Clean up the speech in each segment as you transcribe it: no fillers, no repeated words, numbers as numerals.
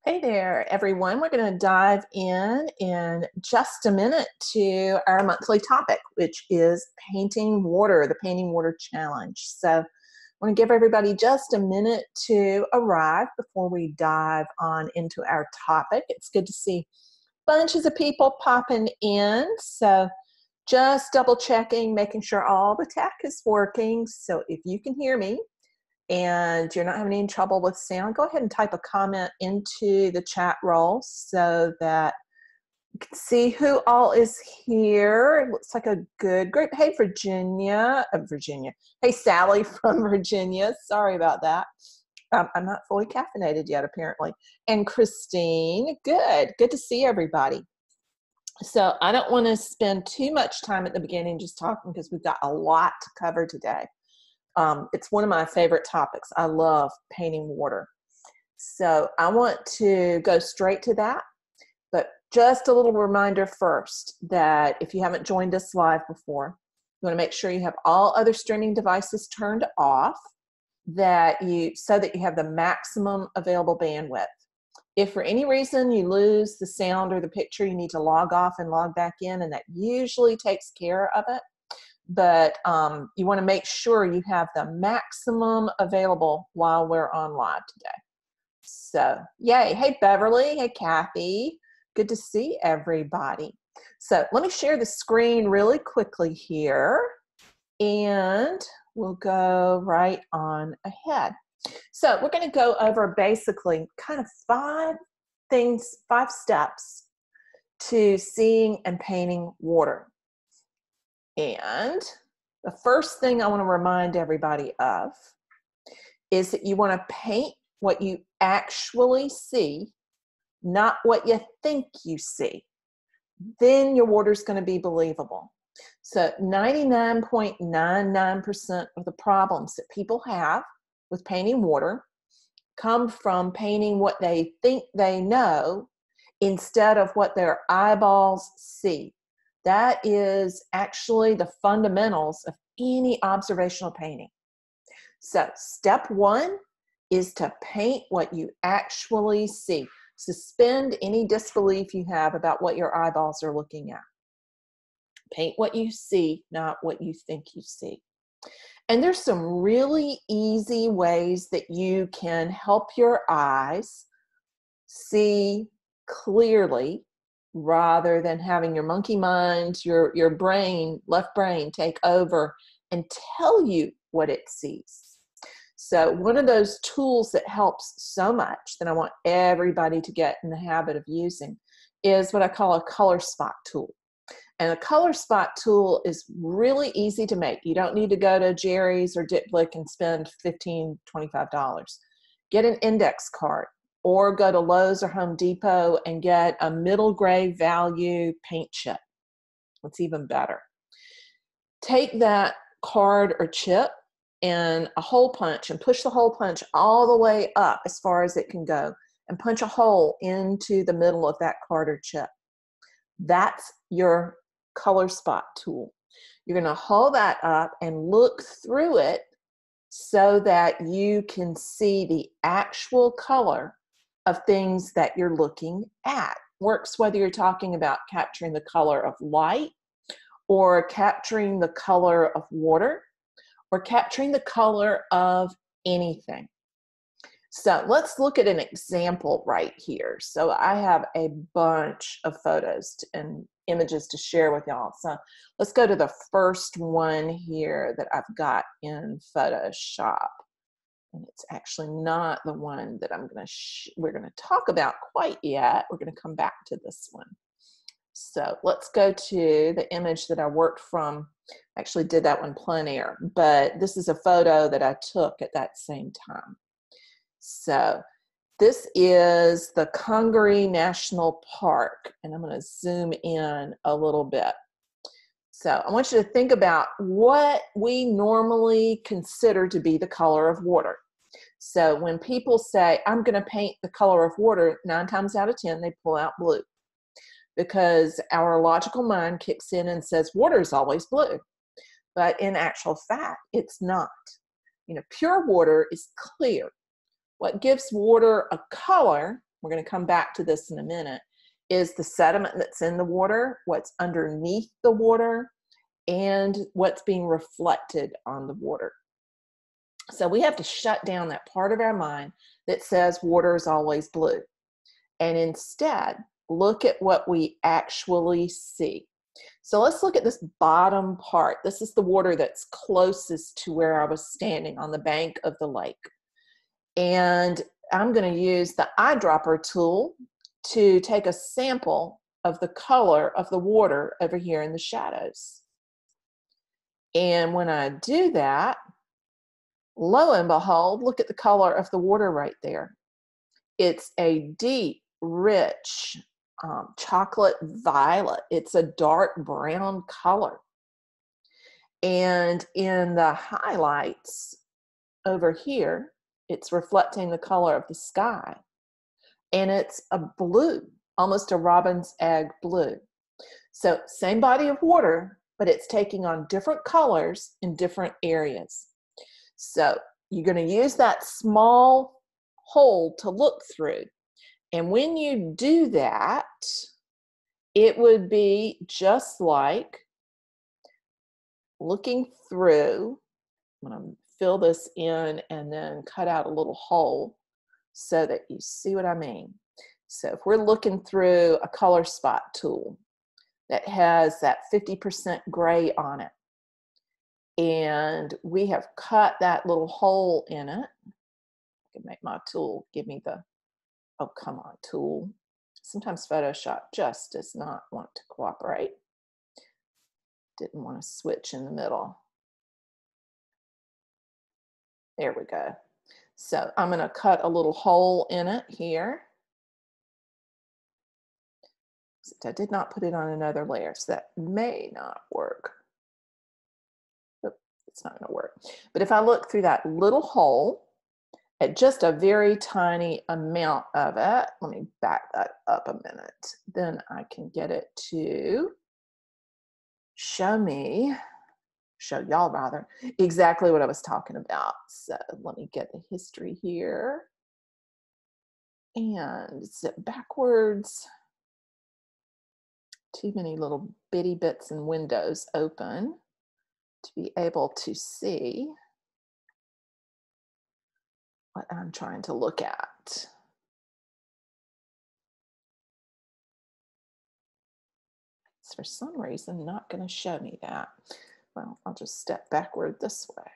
Hey there, everyone. We're going to dive in just a minute to our monthly topic, which is painting water, the Painting Water Challenge. So I want to give everybody just a minute to arrive before we dive on into our topic. It's good to see bunches of people popping in. So just double checking, making sure all the tech is working. So if you can hear me, and you're not having any trouble with sound, go ahead and type a comment into the chat roll so that you can see who all is here. It looks like a good group. Hey, Virginia. Hey, Sally from Virginia. Sorry about that. I'm not fully caffeinated yet, apparently. And Christine. Good to see everybody. So I don't want to spend too much time at the beginning just talking because we've got a lot to cover today. It's one of my favorite topics. I love painting water. So I want to go straight to that. But just a little reminder first that if you haven't joined us live before, you want to make sure you have all other streaming devices turned off so that you have the maximum available bandwidth. If for any reason you lose the sound or the picture, you need to log off and log back in, and that usually takes care of it. But you want to make sure you have the maximum available while we're on live today. So, yay. Hey, Beverly. Hey, Kathy. Good to see everybody. So let me share the screen really quickly here, and we'll go right on ahead. So we're going to go over basically kind of five steps to seeing and painting water. And the first thing I want to remind everybody of is that you want to paint what you actually see, not what you think you see. Then your water is going to be believable. So 99.99% of the problems that people have with painting water come from painting what they think they know instead of what their eyeballs see. That is actually the fundamentals of any observational painting. So step one is to paint what you actually see. Suspend any disbelief you have about what your eyeballs are looking at. Paint what you see, not what you think you see. And there's some really easy ways that you can help your eyes see clearly rather than having your monkey mind, your brain, left brain take over and tell you what it sees. So one of those tools that helps so much that I want everybody to get in the habit of using is what I call a color spot tool. And a color spot tool is really easy to make. You don't need to go to Jerry's or Dick Blick and spend $15, $25. Get an index card, or go to Lowe's or Home Depot and get a middle gray value paint chip. What's even better? Take that card or chip and a hole punch and push the hole punch all the way up as far as it can go and punch a hole into the middle of that card or chip. That's your color spot tool. You're going to hold that up and look through it so that you can see the actual color of things that you're looking at. Works whether you're talking about capturing the color of light, or capturing the color of water, or capturing the color of anything. So let's look at an example right here. So I have a bunch of photos and images to share with y'all. So let's go to the first one here that I've got in Photoshop. And it's actually not the one that we're going to talk about quite yet. We're going to come back to this one. So let's go to the image that I worked from. I actually did that one plein air, but this is a photo that I took at that same time. So this is the Congaree National Park, and I'm going to zoom in a little bit. So I want you to think about what we normally consider to be the color of water. So when people say, I'm going to paint the color of water, 9 times out of 10, they pull out blue, because our logical mind kicks in and says, water is always blue. But in actual fact, it's not. You know, pure water is clear. What gives water a color we're going to come back to this in a minute, is the sediment that's in the water, what's underneath the water, and what's being reflected on the water. So we have to shut down that part of our mind that says water is always blue, and instead look at what we actually see. So let's look at this bottom part. This is the water that's closest to where I was standing on the bank of the lake. And I'm going to use the eyedropper tool to take a sample of the color of the water over here in the shadows. And when I do that, lo and behold, look at the color of the water right there. It's a deep, rich chocolate violet. It's a dark brown color. And in the highlights over here, it's reflecting the color of the sky. And it's a blue, almost a robin's egg blue. So same body of water, but it's taking on different colors in different areas. So you're going to use that small hole to look through. And when you do that, it would be just like looking through. I'm going to fill this in and then cut out a little hole so that you see what I mean. So if we're looking through a color spot tool that has that 50% gray on it, and we have cut that little hole in it, I can make my tool give me the, oh, come on, tool. Sometimes Photoshop just does not want to cooperate. Didn't want to switch in the middle. There we go. So I'm going to cut a little hole in it here. Except I did not put it on another layer, so that may not work. Oop, it's not going to work. But if I look through that little hole at just a very tiny amount of it, let me back that up a minute, then I can get it to show y'all rather, exactly what I was talking about. So let me get the history here and zip backwards. Too many little bitty bits and windows open to be able to see what I'm trying to look at. It's for some reason not going to show me that. Well, I'll just step backward this way.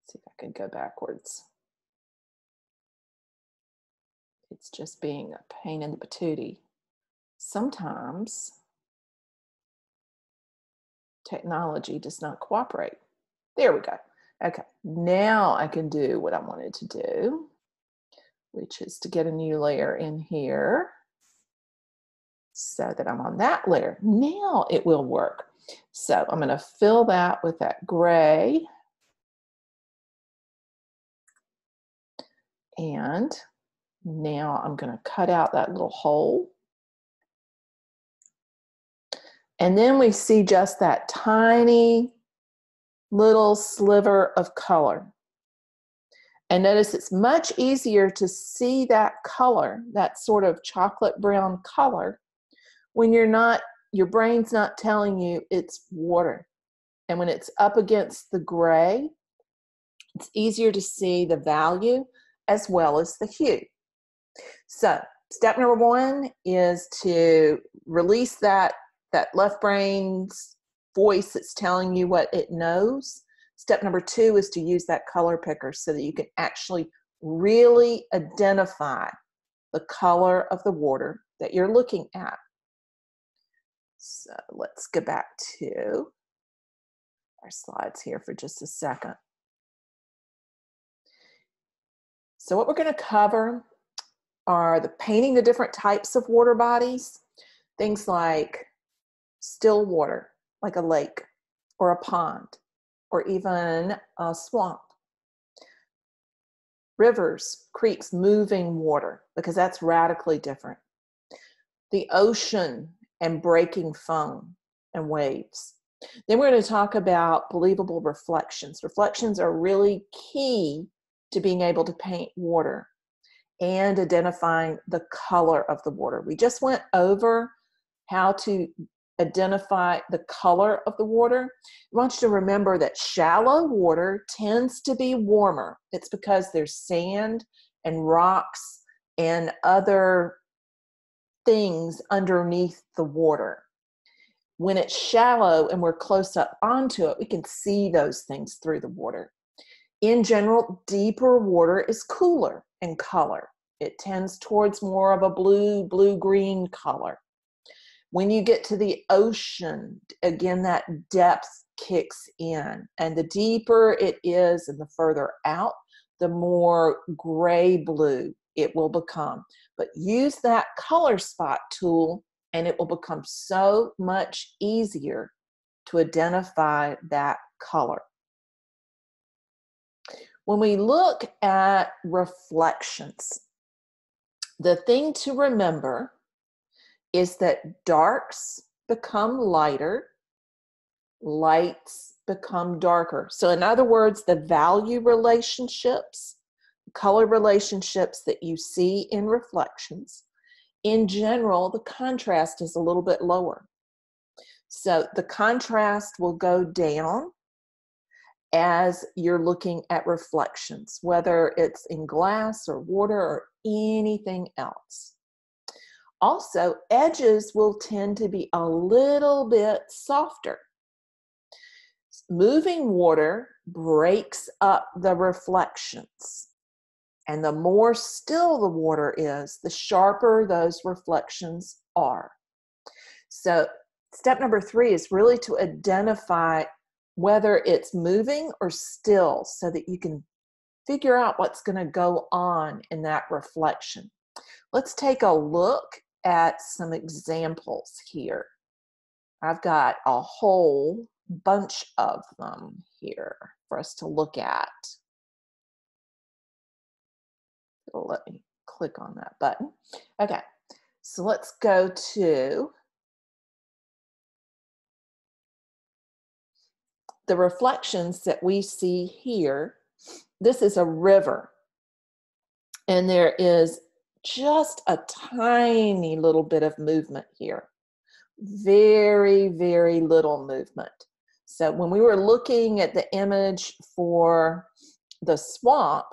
See if I can go backwards. It's just being a pain in the patootie. Sometimes technology does not cooperate. There we go. Okay, now I can do what I wanted to do, which is to get a new layer in here so that I'm on that layer. Now it will work. So I'm going to fill that with that gray. And now I'm going to cut out that little hole. And then we see just that tiny little sliver of color. And notice it's much easier to see that color, that sort of chocolate brown color, when your brain's not telling you it's water. And when it's up against the gray, it's easier to see the value as well as the hue. So step number one is to release that left brain's voice that's telling you what it knows. Step number two is to use that color picker so that you can actually really identify the color of the water that you're looking at. So let's go back to our slides here for just a second. So what we're going to cover are painting the different types of water bodies, things like still water, like a lake or a pond, or even a swamp. Rivers, creeks, moving water, because that's radically different. The ocean and breaking foam and waves. Then we're going to talk about believable reflections. Reflections are really key to being able to paint water. and identifying the color of the water. We just went over how to identify the color of the water. I want you to remember that shallow water tends to be warmer. It's because there's sand and rocks and other things underneath the water. When it's shallow and we're close up onto it, we can see those things through the water. In general, deeper water is cooler in color. It tends towards more of a blue-green color. When you get to the ocean, again, that depth kicks in. And the deeper it is and the further out, the more gray-blue it will become. But use that color spot tool and it will become so much easier to identify that color. When we look at reflections, the thing to remember is that darks become lighter, lights become darker. So in other words, the value relationships, color relationships that you see in reflections, in general, the contrast is a little bit lower. So the contrast will go down as you're looking at reflections, whether it's in glass or water or anything else. Also, edges will tend to be a little bit softer. Moving water breaks up the reflections. And the more still the water is, the sharper those reflections are. So step number 3 is really to identify whether it's moving or still so that you can figure out what's going to go on in that reflection. Let's take a look at some examples here. I've got a whole bunch of them here for us to look at. It'll let me click on that button. Okay, so let's go to the reflections that we see here. This is a river, and there is just a tiny little bit of movement here. Very, very little movement. So when we were looking at the image for the swamp,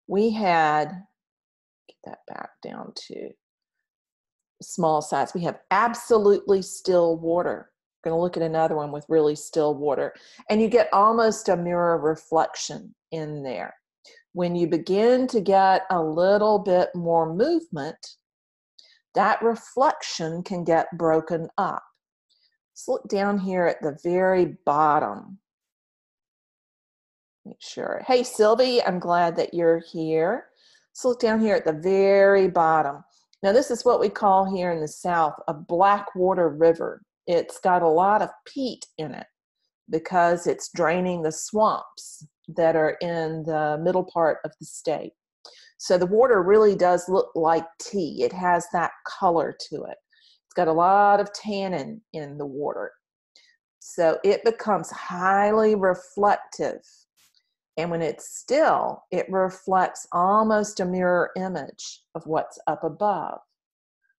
we had, get that back down to small size. We have absolutely still water. We're going to look at another one with really still water. And you get almost a mirror reflection in there. When you begin to get a little bit more movement, that reflection can get broken up. Let's look down here at the very bottom. Make sure. Hey, Sylvie, I'm glad that you're here. Let's look down here at the very bottom. Now, this is what we call here in the South a Blackwater River. It's got a lot of peat in it because it's draining the swamps that are in the middle part of the state. So the water really does look like tea. It has that color to it. It's got a lot of tannin in the water. So it becomes highly reflective. And when it's still, it reflects almost a mirror image of what's up above.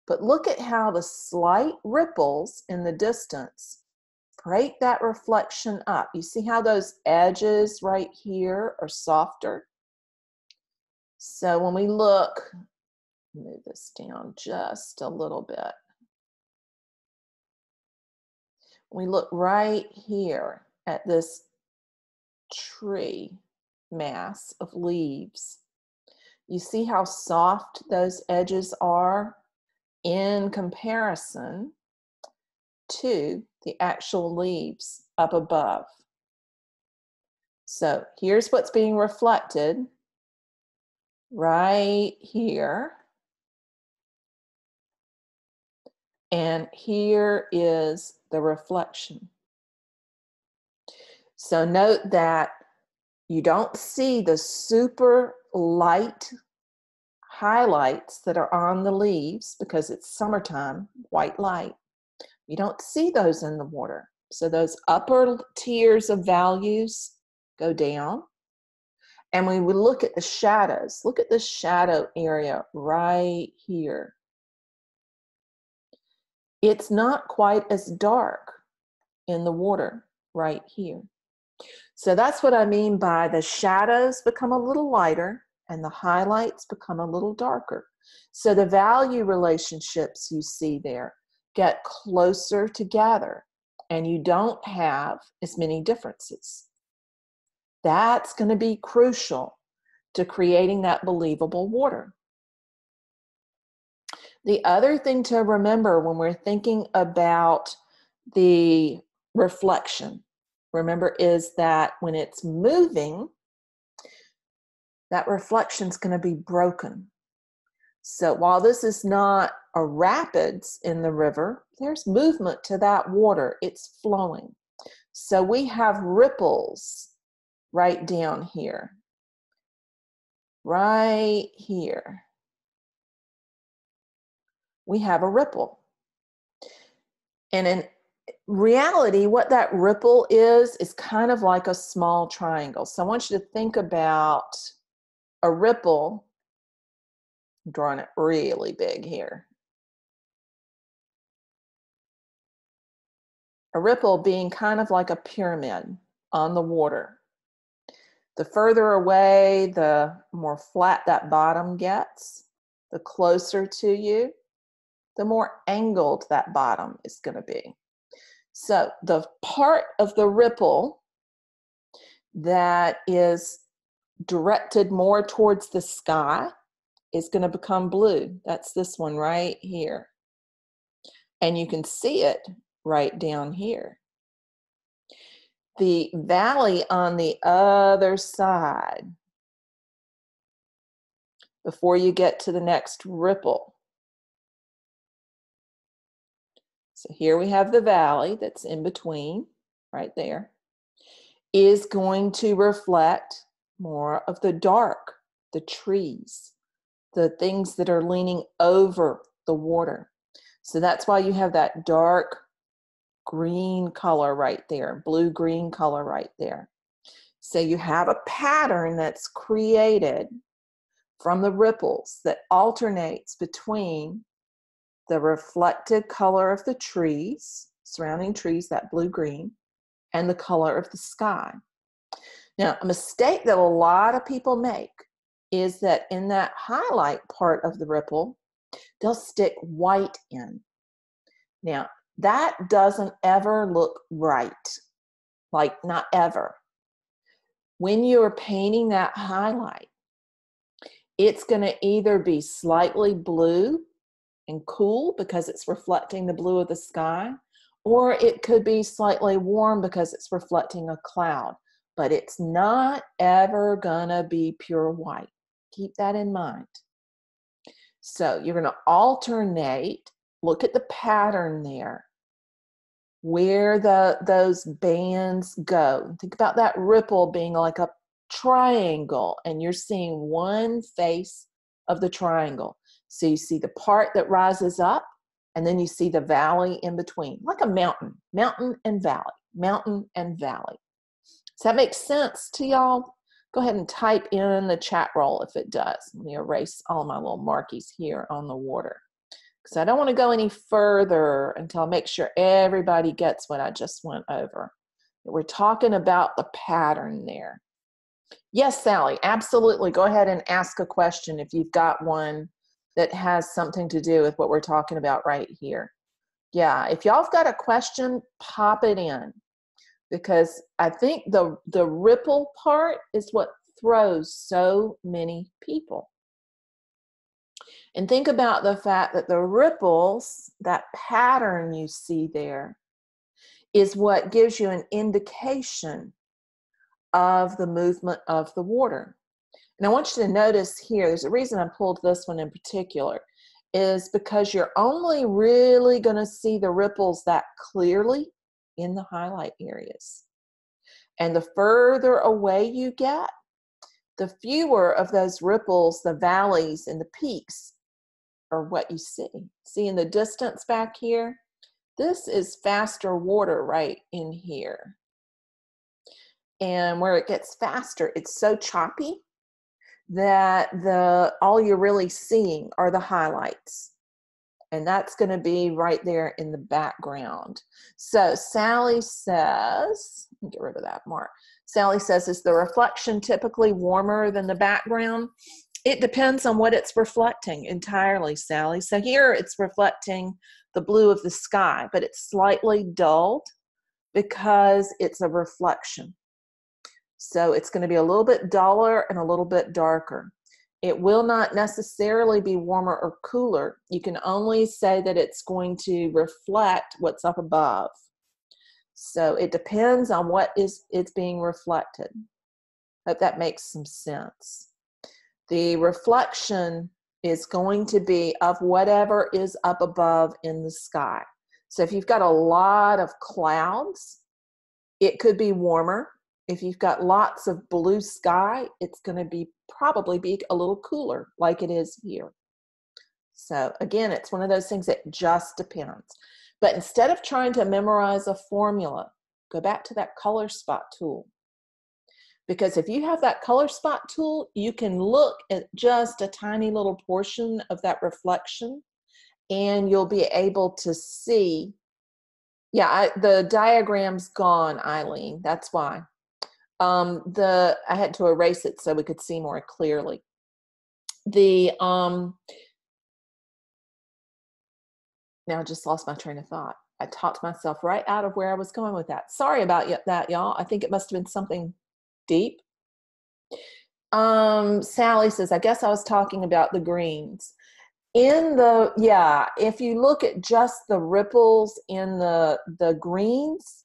But look at how the slight ripples in the distance break that reflection up. You see how those edges right here are softer? So when we look, move this down just a little bit. When we look right here at this tree mass of leaves, you see how soft those edges are in comparison to the actual leaves up above. So here's what's being reflected right here. And here is the reflection. So note that you don't see the super light highlights that are on the leaves because it's summertime, white light. You don't see those in the water. So those upper tiers of values go down, And we would look at the shadows. Look at this shadow area right here. It's not quite as dark in the water right here. So that's what I mean by the shadows become a little lighter and the highlights become a little darker. So the value relationships you see there get closer together and you don't have as many differences. That's going to be crucial to creating that believable water. The other thing to remember when we're thinking about the reflection, remember, is that when it's moving, that reflection's going to be broken. So while this is not a rapids in the river, there's movement to that water. It's flowing. So we have ripples right down here. Right here. We have a ripple. And in reality, what that ripple is kind of like a small triangle. So I want you to think about a ripple. I'm drawing it really big here. A ripple being kind of like a pyramid on the water. The further away, the more flat that bottom gets. The closer to you, the more angled that bottom is going to be. So the part of the ripple that is directed more towards the sky is going to become blue. That's this one right here. And you can see it right down here. The valley on the other side, before you get to the next ripple. So here we have the valley that's in between, right there, is going to reflect more of the dark, the trees, the things that are leaning over the water. So that's why you have that dark green color right there, blue-green color right there. So you have a pattern that's created from the ripples that alternates between the reflected color of the trees, surrounding trees, that blue-green, and the color of the sky. Now, a mistake that a lot of people make is that in that highlight part of the ripple, they'll stick white in. Now, that doesn't ever look right, like not ever. When you're painting that highlight, it's going to either be slightly blue and cool because it's reflecting the blue of the sky, or it could be slightly warm because it's reflecting a cloud, but it's not ever going to be pure white. Keep that in mind. So you're going to alternate, look at the pattern there, where those bands go. Think about that ripple being like a triangle, and you're seeing one face of the triangle. So you see the part that rises up, and then you see the valley in between, like a mountain and valley, mountain and valley. Does that make sense to y'all? Go ahead and type in the chat roll if it does. Let me erase all my little markies here on the water, because I don't want to go any further until I make sure everybody gets what I just went over. We're talking about the pattern there. Yes, Sally, absolutely. Go ahead and ask a question if you've got one that has something to do with what we're talking about right here. Yeah, if y'all have got a question, pop it in, because I think the ripple part is what throws so many people. And think about the fact that the ripples, that pattern you see there, is what gives you an indication of the movement of the water. And I want you to notice here, there's a reason I pulled this one in particular, is because you're only really going to see the ripples that clearly in the highlight areas. And the further away you get, the fewer of those ripples, the valleys and the peaks are what you see. See in the distance back here? This is faster water right in here. And where it gets faster, it's so choppy that all you're really seeing are the highlights. And that's going to be right there in the background. So Sally says, let me get rid of that mark. Sally says, is the reflection typically warmer than the background? It depends on what it's reflecting entirely, Sally. So here it's reflecting the blue of the sky, but it's slightly dulled because it's a reflection. So it's going to be a little bit duller and a little bit darker. It will not necessarily be warmer or cooler. You can only say that it's going to reflect what's up above. So it depends on what it's being reflected. Hope that makes some sense. The reflection is going to be of whatever is up above in the sky. So if you've got a lot of clouds, it could be warmer. If you've got lots of blue sky, it's going to probably be a little cooler like it is here. So again, it's one of those things that just depends. But instead of trying to memorize a formula, go back to that color spot tool. Because if you have that color spot tool, you can look at just a tiny little portion of that reflection and you'll be able to see. Yeah, the diagram's gone, Eileen. That's why. I had to erase it so we could see more clearly. Now I just lost my train of thought. I talked myself right out of where I was going with that. Sorry about that, y'all. I think it must have been something deep. Sally says, I guess I was talking about the greens. If you look at just the ripples in the greens,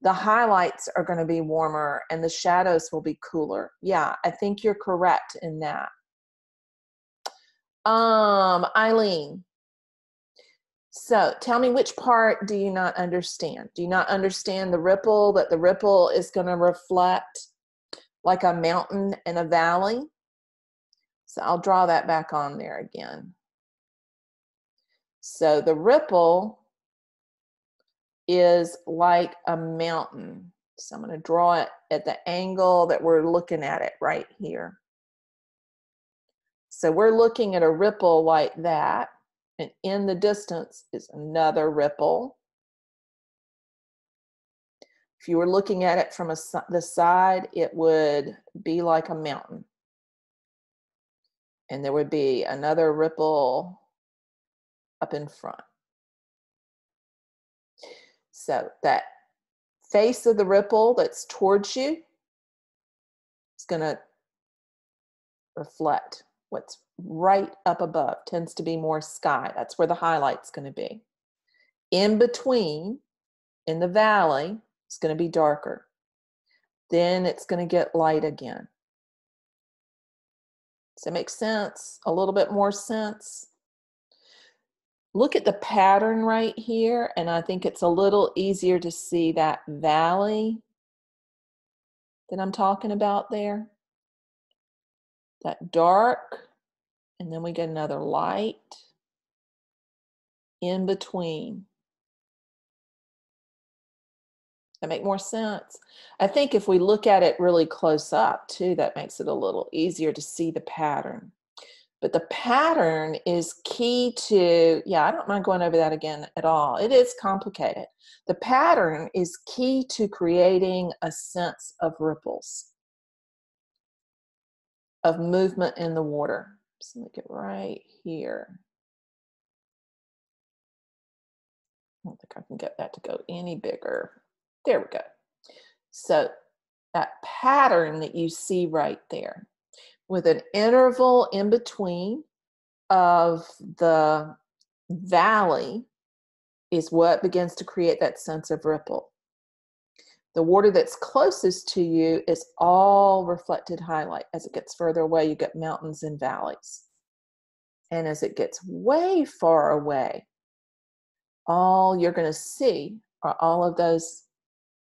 the highlights are going to be warmer and the shadows will be cooler. Yeah, I think you're correct in that. Eileen, so tell me, which part do you not understand? Do you not understand the ripple, that the ripple is going to reflect like a mountain and a valley? So I'll draw that back on there again. So the ripple is like a mountain. So I'm going to draw it at the angle that we're looking at it right here. So we're looking at a ripple like that, and in the distance is another ripple. If you were looking at it from the side, it would be like a mountain. And there would be another ripple up in front. So that face of the ripple that's towards you is going to reflect what's right up above. Tends to be more sky. That's where the highlight's going to be. In between, in the valley, it's going to be darker. Then it's going to get light again. Does that make sense? A little bit more sense? Look at the pattern right here, and I think it's a little easier to see that valley that I'm talking about there. That dark, and then we get another light in between. That make more sense? I think if we look at it really close up too, that makes it a little easier to see the pattern. But the pattern is key to, I don't mind going over that again at all. It is complicated. The pattern is key to creating a sense of ripples, of movement in the water. So let me get right here. I don't think I can get that to go any bigger. There we go. So that pattern that you see right there, with an interval in between of the valley, is what begins to create that sense of ripple. The water that's closest to you is all reflected highlight. As it gets further away, you get mountains and valleys. And as it gets way far away, all you're going to see are all of those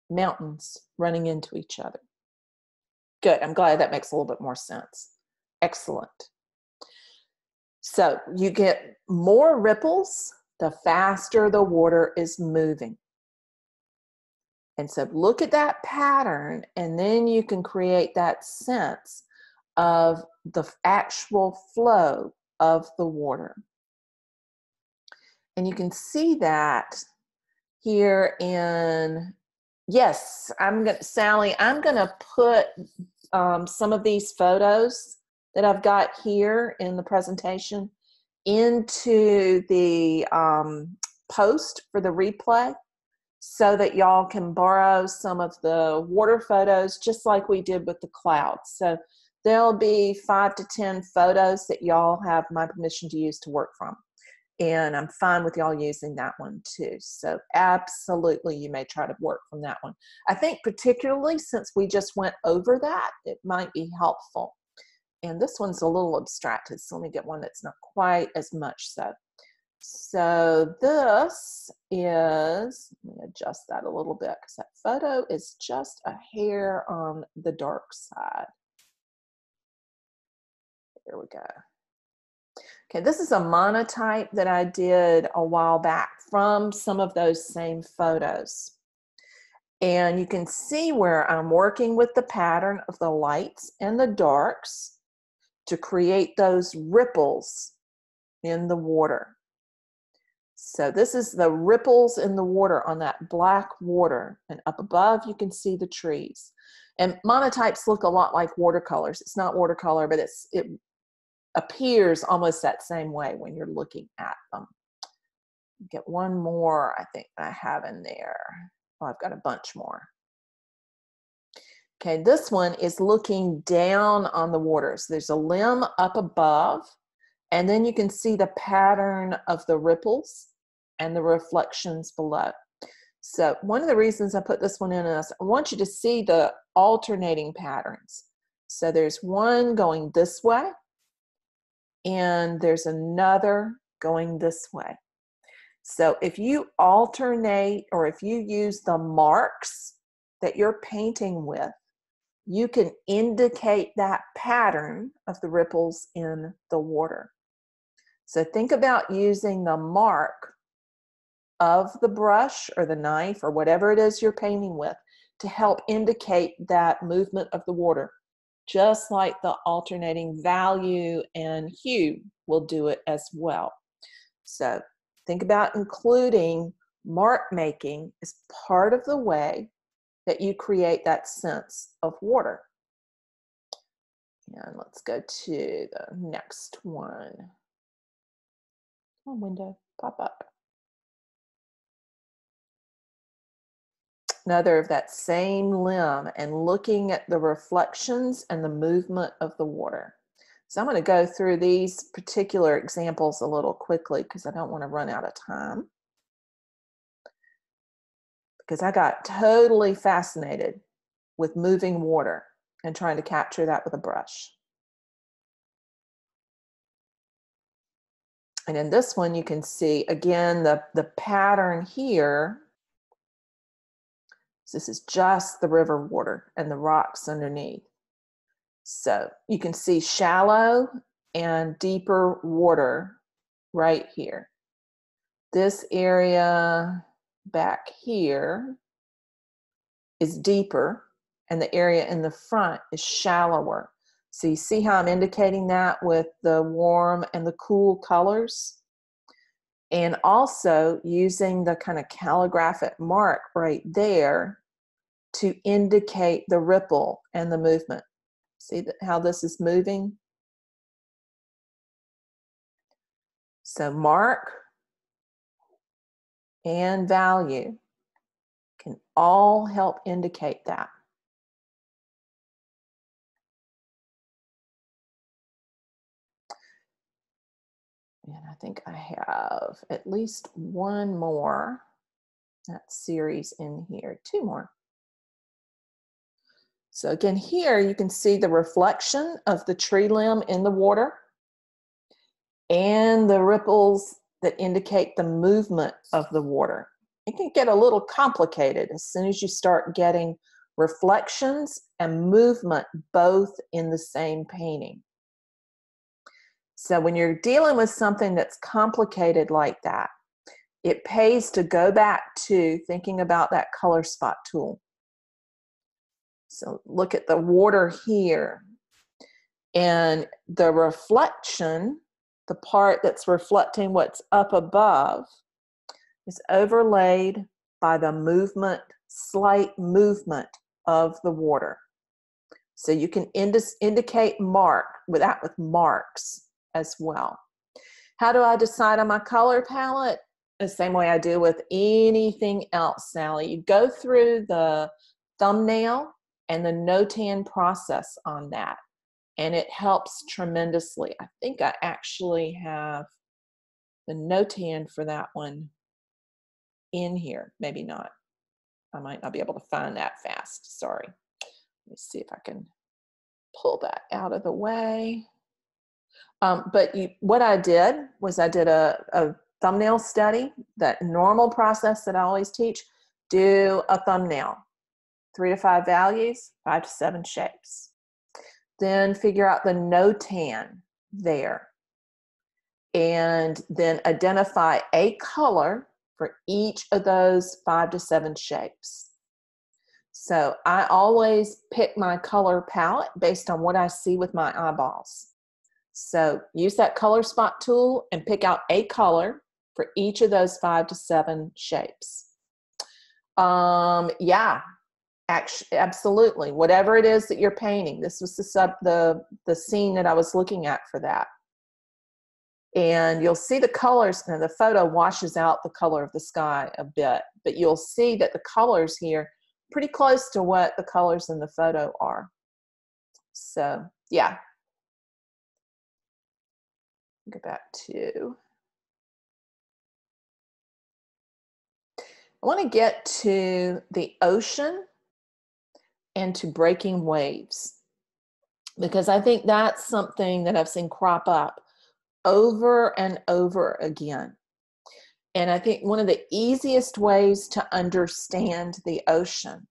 mountains running into each other. Good. I'm glad that makes a little bit more sense. Excellent. So you get more ripples the faster the water is moving. And so look at that pattern, and then you can create that sense of the actual flow of the water. And you can see that here in, yes, Sally, I'm gonna put some of these photos that I've got here in the presentation into the post for the replay, so that y'all can borrow some of the water photos just like we did with the clouds. So there'll be 5 to 10 photos that y'all have my permission to use to work from. And I'm fine with y'all using that one too. So absolutely, you may try to work from that one. I think particularly since we just went over that, it might be helpful. And this one's a little abstracted, so let me get one that's not quite as much so. So this is, let me adjust that a little bit because that photo is just a hair on the dark side. Here we go. Okay, this is a monotype that I did a while back from some of those same photos. And you can see where I'm working with the pattern of the lights and the darks to create those ripples in the water. So this is the ripples in the water on that black water, and up above you can see the trees. And monotypes look a lot like watercolors. It's not watercolor, but it appears almost that same way when you're looking at them. Get one more, I think I have in there. Oh, I've got a bunch more. Okay, this one is looking down on the water. So there's a limb up above, and then you can see the pattern of the ripples and the reflections below. So one of the reasons I put this one in is I want you to see the alternating patterns. So there's one going this way, and there's another going this way. So if you alternate, or if you use the marks that you're painting with, you can indicate that pattern of the ripples in the water. So think about using the mark of the brush or the knife or whatever it is you're painting with to help indicate that movement of the water, just like the alternating value and hue will do it as well. So think about including mark making as part of the way that you create that sense of water. And let's go to the next one. Come on, window, pop up. Another of that same limb, and looking at the reflections and the movement of the water. So I'm going to go through these particular examples a little quickly because I don't want to run out of time. Because I got totally fascinated with moving water and trying to capture that with a brush. And in this one, you can see, again, the pattern here. So this is just the river water and the rocks underneath. So you can see shallow and deeper water right here. This area back here is deeper, and the area in the front is shallower. So you see how I'm indicating that with the warm and the cool colors? And also using the kind of calligraphic mark right there to indicate the ripple and the movement. See how this is moving? So mark and value can all help indicate that. And I think I have at least one more, that series in here, two more. So again, here you can see the reflection of the tree limb in the water and the ripples that indicate the movement of the water. It can get a little complicated as soon as you start getting reflections and movement both in the same painting. So when you're dealing with something that's complicated like that, it pays to go back to thinking about that color spot tool. So look at the water here, and the reflection, the part that's reflecting what's up above, is overlaid by the movement, slight movement of the water. So you can indicate mark with that with marks as well. How do I decide on my color palette? The same way I do with anything else, Sally. You go through the thumbnail and the no-tan process on that, and it helps tremendously. I think I actually have the no-tan for that one in here. Maybe not. I might not be able to find that fast. Sorry. Let me see if I can pull that out of the way. But what I did was I did a thumbnail study, that normal process that I always teach. Do a thumbnail, 3 to 5 values, 5 to 7 shapes. Then figure out the no tan there. And then identify a color for each of those 5 to 7 shapes. So I always pick my color palette based on what I see with my eyeballs. So use that color spot tool and pick out a color for each of those 5 to 7 shapes. Yeah, absolutely. Whatever it is that you're painting. This was the scene that I was looking at for that. And you'll see the colors, and the photo washes out the color of the sky a bit, but you'll see that the colors here pretty close to what the colors in the photo are. So yeah. Go back to, I want to get to the ocean and to breaking waves, because I think that's something that I've seen crop up over and over again. And I think one of the easiest ways to understand the ocean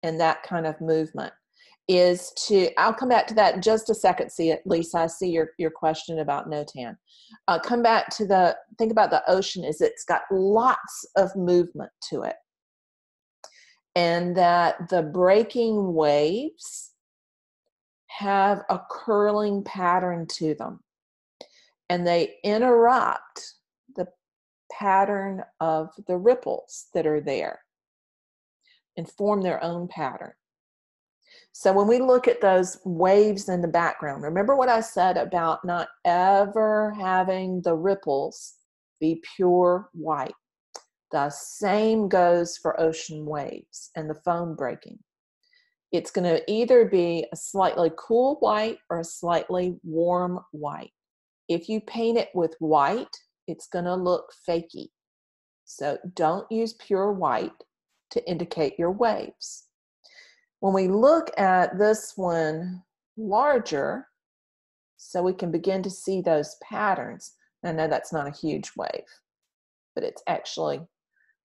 and that kind of movement is to, I'll come back to that in just a second. See, Lisa, I see your question about no-tan. Come back to think about the ocean is it's got lots of movement to it. And that the breaking waves have a curling pattern to them. And they interrupt the pattern of the ripples that are there and form their own pattern. So when we look at those waves in the background, remember what I said about not ever having the ripples be pure white. The same goes for ocean waves and the foam breaking. It's going to either be a slightly cool white or a slightly warm white. If you paint it with white, it's going to look fakey. So don't use pure white to indicate your waves. When we look at this one larger, so we can begin to see those patterns. I know that's not a huge wave, but it's actually,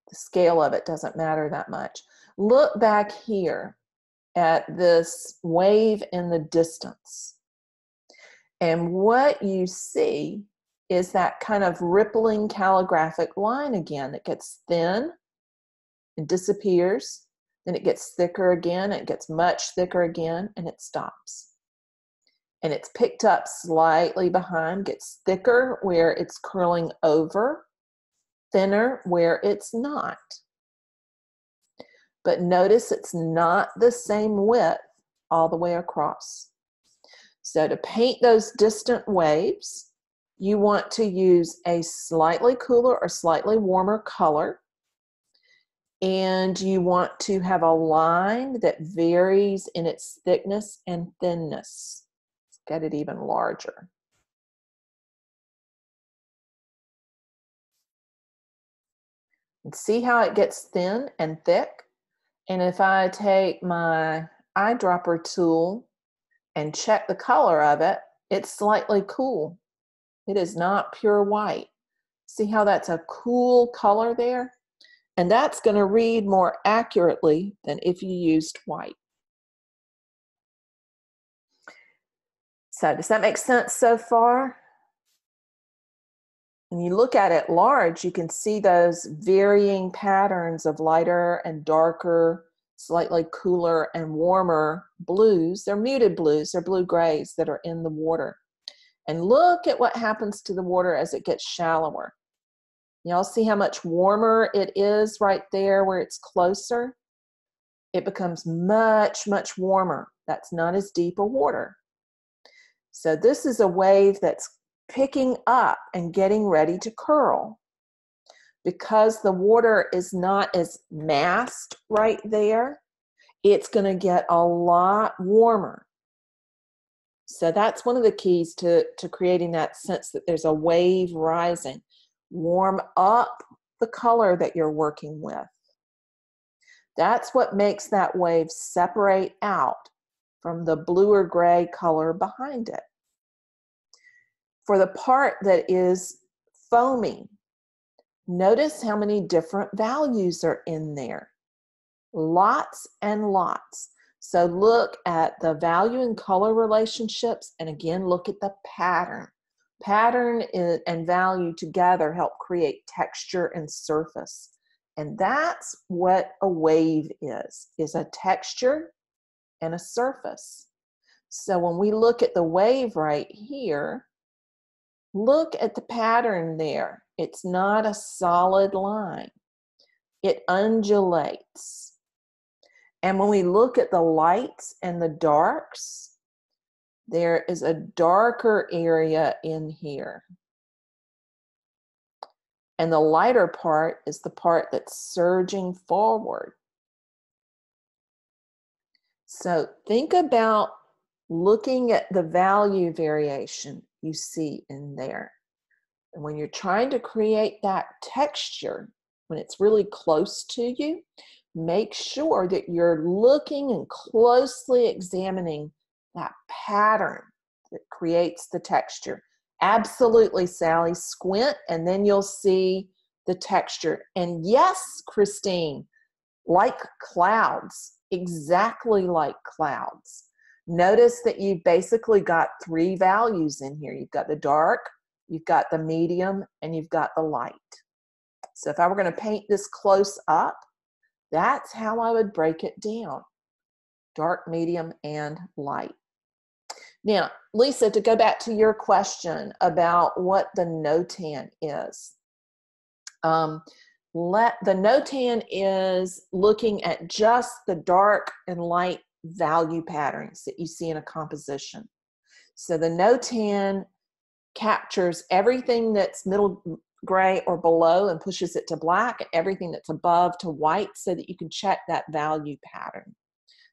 the scale of it doesn't matter that much. Look back here at this wave in the distance. And what you see is that kind of rippling calligraphic line again that gets thin and disappears. Then it gets thicker again, it gets much thicker again, and it stops. And it's picked up slightly behind, gets thicker where it's curling over, thinner where it's not. But notice it's not the same width all the way across. So to paint those distant waves, you want to use a slightly cooler or slightly warmer color. And you want to have a line that varies in its thickness and thinness. Let's get it even larger. And see how it gets thin and thick? And if I take my eyedropper tool and check the color of it, it's slightly cool. It is not pure white. See how that's a cool color there? And that's going to read more accurately than if you used white. So does that make sense so far? When you look at it large, you can see those varying patterns of lighter and darker, slightly cooler and warmer blues. They're muted blues, they're blue-grays that are in the water. And look at what happens to the water as it gets shallower. Y'all see how much warmer it is right there where it's closer? It becomes much, much warmer. That's not as deep a water. So this is a wave that's picking up and getting ready to curl. Because the water is not as massed right there, it's going to get a lot warmer. So that's one of the keys to creating that sense that there's a wave rising. Warm up the color that you're working with. That's what makes that wave separate out from the blue or gray color behind it. For the part that is foamy, notice how many different values are in there. Lots and lots. So look at the value and color relationships, and again, look at the pattern. Pattern and value together help create texture and surface. And that's what a wave is a texture and a surface. So when we look at the wave right here, look at the pattern there. It's not a solid line. It undulates. And when we look at the lights and the darks, there is a darker area in here. And the lighter part is the part that's surging forward. So think about looking at the value variation you see in there. And when you're trying to create that texture, when it's really close to you, make sure that you're looking and closely examining that pattern that creates the texture. Absolutely, Sally, squint and then you'll see the texture. And yes, Christine, like clouds, exactly like clouds. Notice that you've basically got three values in here. You've got the dark, you've got the medium, and you've got the light. So if I were going to paint this close up, that's how I would break it down. Dark, medium, and light. Now, Lisa, to go back to your question about what the notan is. The notan is looking at just the dark and light value patterns that you see in a composition. So the notan captures everything that's middle gray or below and pushes it to black, and everything that's above to white so that you can check that value pattern.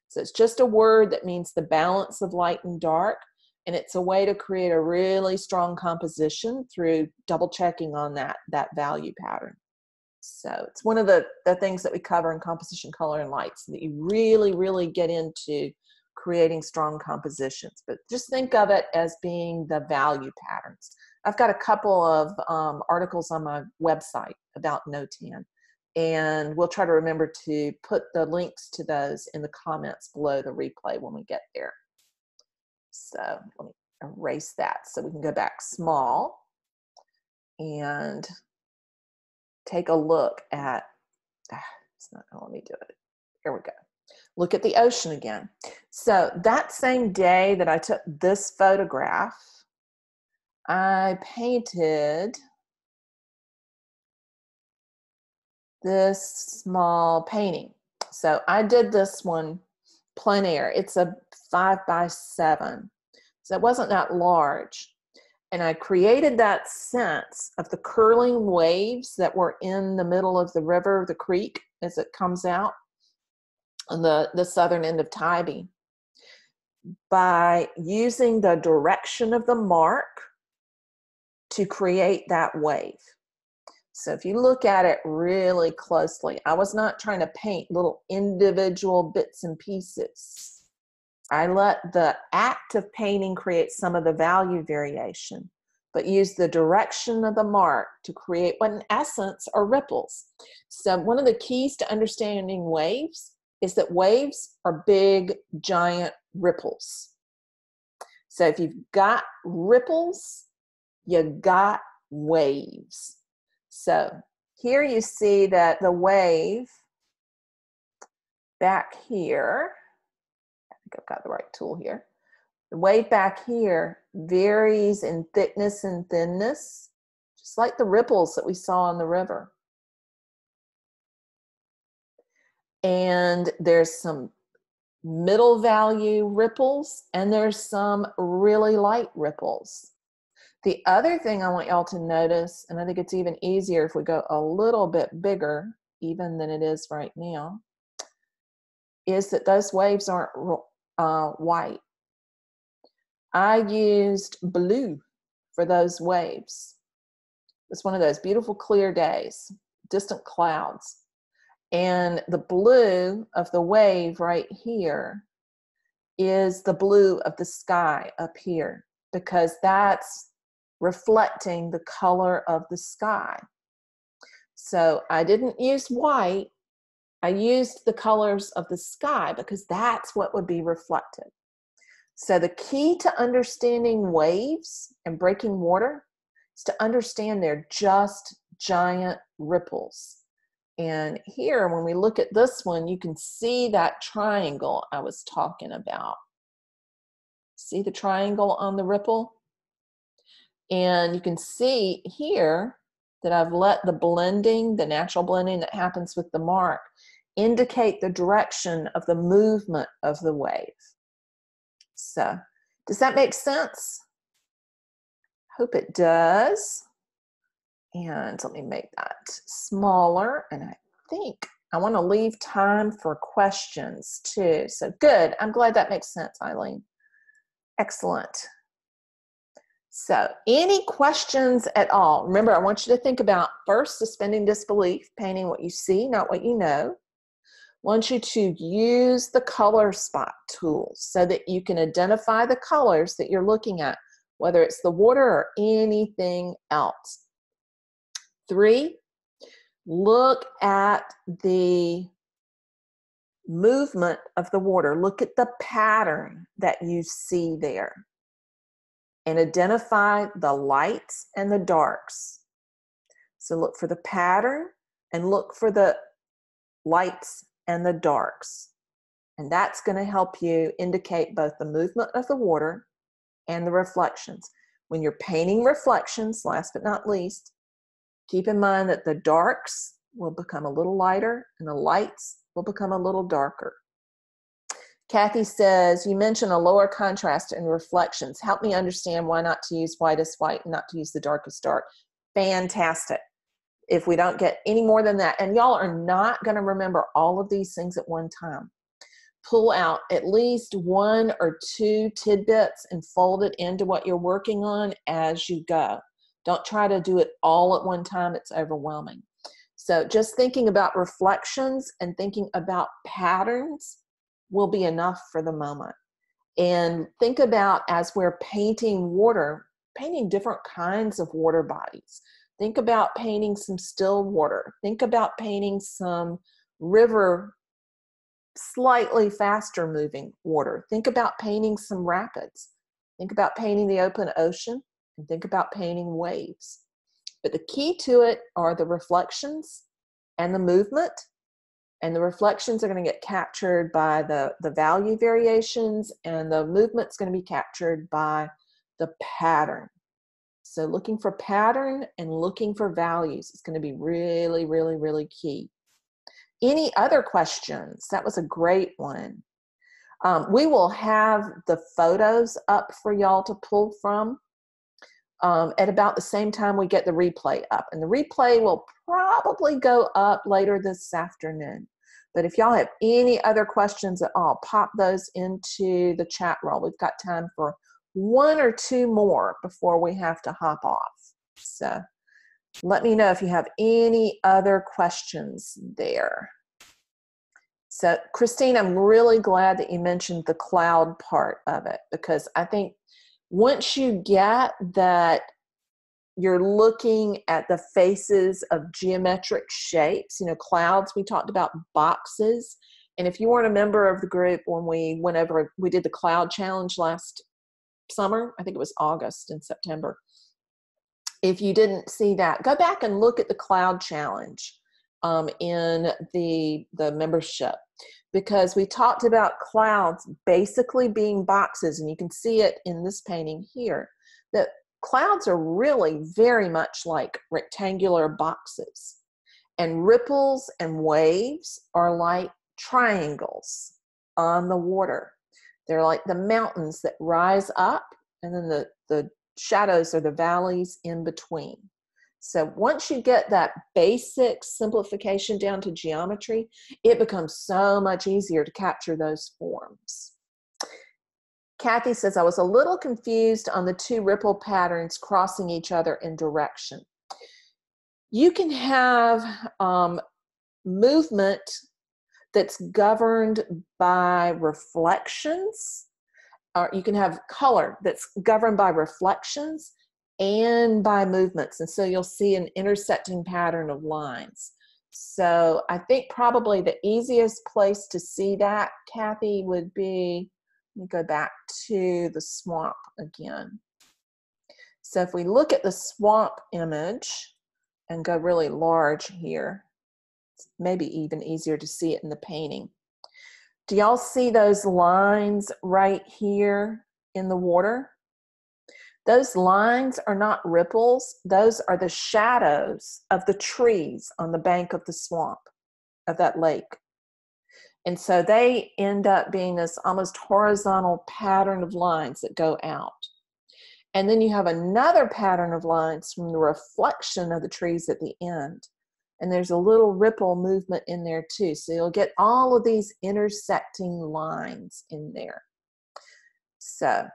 So it's just a word that means the balance of light and dark, and it's a way to create a really strong composition through double checking on that value pattern. So it's one of the things that we cover in composition, color, and light, so that you really, really get into creating strong compositions. But just think of it as being the value patterns. I've got a couple of articles on my website about notan, and we'll try to remember to put the links to those in the comments below the replay when we get there. So let me erase that so we can go back small and take a look at, it's not gonna let me do it. Here we go. Look at the ocean again. So that same day that I took this photograph, I painted this small painting. So I did this one plein air. It's a 5x7. So it wasn't that large. And I created that sense of the curling waves that were in the middle of the river, the creek, as it comes out on the southern end of Tybee, by using the direction of the mark to create that wave. So if you look at it really closely, I was not trying to paint little individual bits and pieces. I let the act of painting create some of the value variation, but use the direction of the mark to create what in essence are ripples. So one of the keys to understanding waves is that waves are big, giant ripples. So if you've got ripples, you got waves. So here you see that the wave back here, I think I've got the right tool here. The wave back here varies in thickness and thinness, just like the ripples that we saw in the river. And there's some middle value ripples, and there's some really light ripples. The other thing I want y'all to notice, and I think it's even easier if we go a little bit bigger even than it is right now, is that those waves aren't white. I used blue for those waves. It's one of those beautiful clear days, distant clouds. And the blue of the wave right here is the blue of the sky up here, because that's reflecting the color of the sky. So I didn't use white, I used the colors of the sky because that's what would be reflected. So the key to understanding waves and breaking water is to understand they're just giant ripples. And here, when we look at this one, you can see that triangle I was talking about. See the triangle on the ripple? And you can see here that I've let the blending, the natural blending that happens with the mark, indicate the direction of the movement of the wave. So, does that make sense? Hope it does. And let me make that smaller. And I think I want to leave time for questions too. So good. I'm glad that makes sense, Eileen. Excellent. So any questions at all? Remember, I want you to think about first suspending disbelief, painting what you see, not what you know. I want you to use the color spot tool so that you can identify the colors that you're looking at, whether it's the water or anything else. 3, look at the movement of the water. Look at the pattern that you see there and identify the lights and the darks. So look for the pattern and look for the lights and the darks. And that's going to help you indicate both the movement of the water and the reflections. When you're painting reflections, last but not least, keep in mind that the darks will become a little lighter and the lights will become a little darker. Kathy says, you mentioned a lower contrast in reflections. Help me understand why not to use whitest white and not to use the darkest dark. Fantastic. If we don't get any more than that, and y'all are not going to remember all of these things at one time, pull out at least 1 or 2 tidbits and fold it into what you're working on as you go. Don't try to do it all at one time. It's overwhelming. So just thinking about reflections and thinking about patterns will be enough for the moment. And think about, as we're painting water, painting different kinds of water bodies. Think about painting some still water. Think about painting some river, slightly faster moving water. Think about painting some rapids. Think about painting the open ocean, and think about painting waves. But the key to it are the reflections and the movement. And the reflections are going to get captured by the value variations, and the movement's going to be captured by the pattern. So looking for pattern and looking for values is going to be really, really, really key. Any other questions? That was a great one. We will have the photos up for y'all to pull from at about the same time we get the replay up. And the replay will probably go up later this afternoon. But if y'all have any other questions at all, pop those into the chat roll. We've got time for 1 or 2 more before we have to hop off. So let me know if you have any other questions there. So Christine, I'm really glad that you mentioned the cloud part of it, because I think once you get that you're looking at the faces of geometric shapes, you know, clouds, we talked about boxes. And if you weren't a member of the group when we went over, we did the cloud challenge last summer, I think it was August and September. if you didn't see that, go back and look at the cloud challenge in the membership, because we talked about clouds basically being boxes, and you can see it in this painting here, that clouds are really very much like rectangular boxes, and ripples and waves are like triangles on the water. They're like the mountains that rise up, and then the shadows are the valleys in between. So once you get that basic simplification down to geometry, it becomes so much easier to capture those forms. Kathy says, I was a little confused on the two ripple patterns crossing each other in direction. You can have movement that's governed by reflections, or you can have color that's governed by reflections and by movements. And so you'll see an intersecting pattern of lines. So I think probably the easiest place to see that, Kathy, would be, let me go back to the swamp again. So if we look at the swamp image and go really large here, it's maybe even easier to see it in the painting. Do y'all see those lines right here in the water? Those lines are not ripples. Those are the shadows of the trees on the bank of the swamp, of that lake. And so they end up being this almost horizontal pattern of lines that go out. And then you have another pattern of lines from the reflection of the trees at the end. And there's a little ripple movement in there too. So you'll get all of these intersecting lines in there. So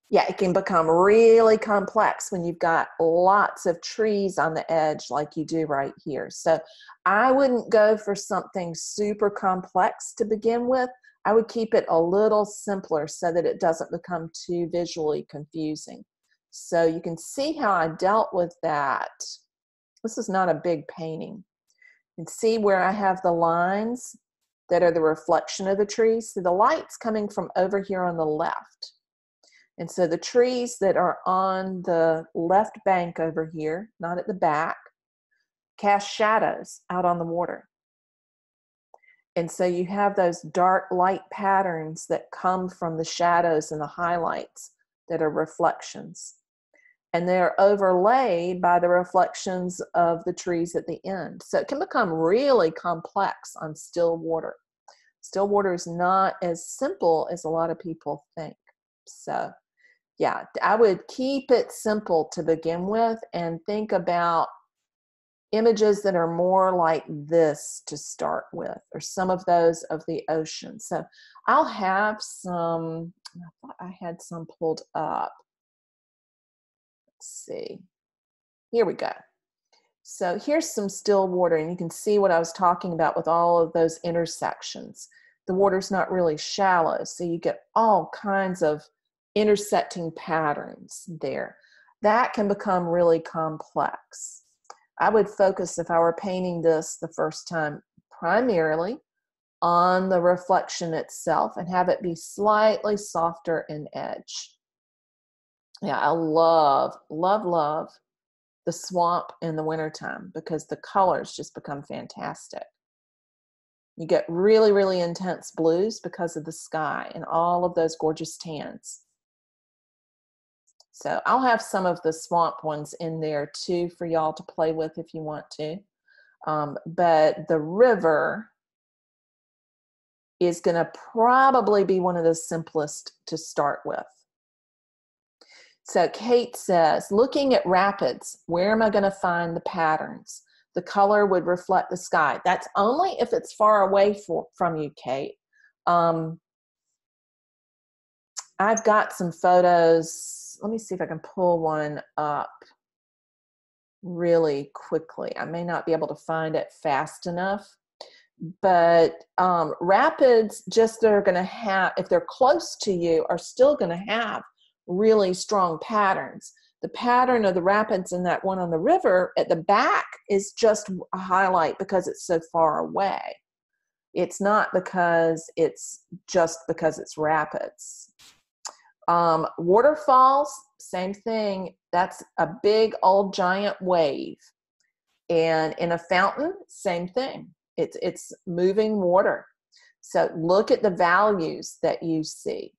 yeah, it can become really complex when you've got lots of trees on the edge like you do right here. So I wouldn't go for something super complex to begin with. I would keep it a little simpler so that it doesn't become too visually confusing. So you can see how I dealt with that. This is not a big painting. You can see where I have the lines that are the reflection of the trees. So the light's coming from over here on the left. And so the trees that are on the left bank over here, not at the back, cast shadows out on the water. And so you have those dark light patterns that come from the shadows and the highlights that are reflections. And they're overlaid by the reflections of the trees at the end. So it can become really complex on still water. Still water is not as simple as a lot of people think. So yeah, I would keep it simple to begin with and think about images that are more like this to start with, or some of those of the ocean. So I'll have some, I thought I had some pulled up. Let's see. Here we go. So here's some still water, and you can see what I was talking about with all of those intersections. The water's not really shallow, so you get all kinds of intersecting patterns there. That can become really complex. I would focus, if I were painting this the first time, primarily on the reflection itself and have it be slightly softer in edge. Yeah, I love, love, love the swamp in the wintertime because the colors just become fantastic. You get really, really intense blues because of the sky and all of those gorgeous tans. So I'll have some of the swamp ones in there too for y'all to play with if you want to. But the river is going to probably be one of the simplest to start with. So Kate says, looking at rapids, where am I going to find the patterns? The color would reflect the sky. That's only if it's far away from you, Kate. I've got some photos. Let me see if I can pull one up really quickly. I may not be able to find it fast enough. But rapids, just they're going to have, if they're close to you, are still going to have really strong patterns. The pattern of the rapids in that one on the river at the back is just a highlight because it's so far away. It's not because it's just because it's rapids. Waterfalls, same thing. That's a big old giant wave. And in a fountain, same thing. It's moving water. So look at the values that you see.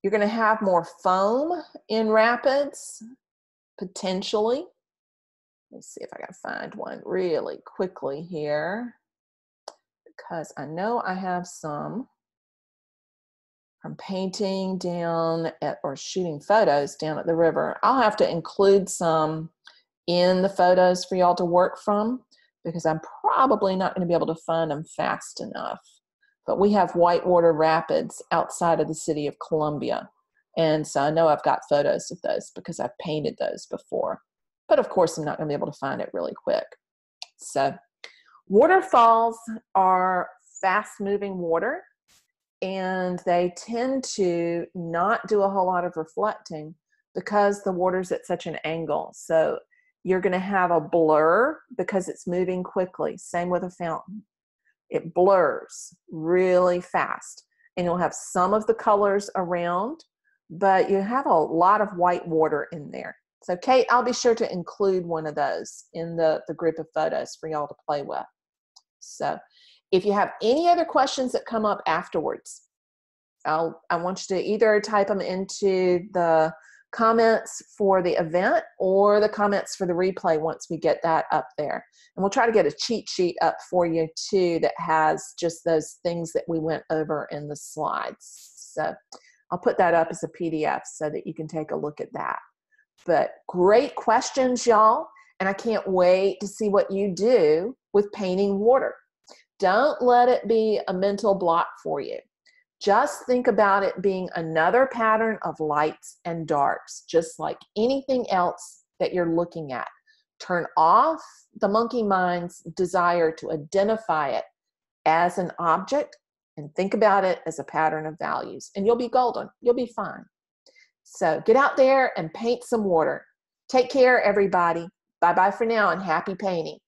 You're going to have more foam in rapids, potentially. Let me see if I can find one really quickly here, because I know I have some from painting down at, or shooting photos down at the river. I'll have to include some in the photos for y'all to work from, because I'm probably not going to be able to find them fast enough. But we have whitewater rapids outside of the city of Columbia. And so I know I've got photos of those because I've painted those before. But of course, I'm not going to be able to find it really quick. So waterfalls are fast-moving water, and they tend to not do a whole lot of reflecting because the water's at such an angle. So you're going to have a blur because it's moving quickly. Same with a fountain. It blurs really fast, and you'll have some of the colors around, but you have a lot of white water in there. So Kate, I'll be sure to include one of those in the group of photos for y'all to play with. So if you have any other questions that come up afterwards, I want you to either type them into the comments for the event or the comments for the replay once we get that up there. And we'll try to get a cheat sheet up for you too that has just those things that we went over in the slides. So I'll put that up as a PDF so that you can take a look at that. But great questions, y'all. And I can't wait to see what you do with painting water. Don't let it be a mental block for you. Just think about it being another pattern of lights and darks, just like anything else that you're looking at. Turn off the monkey mind's desire to identify it as an object and think about it as a pattern of values, and you'll be golden. You'll be fine. So get out there and paint some water. Take care, everybody. Bye-bye for now, and happy painting.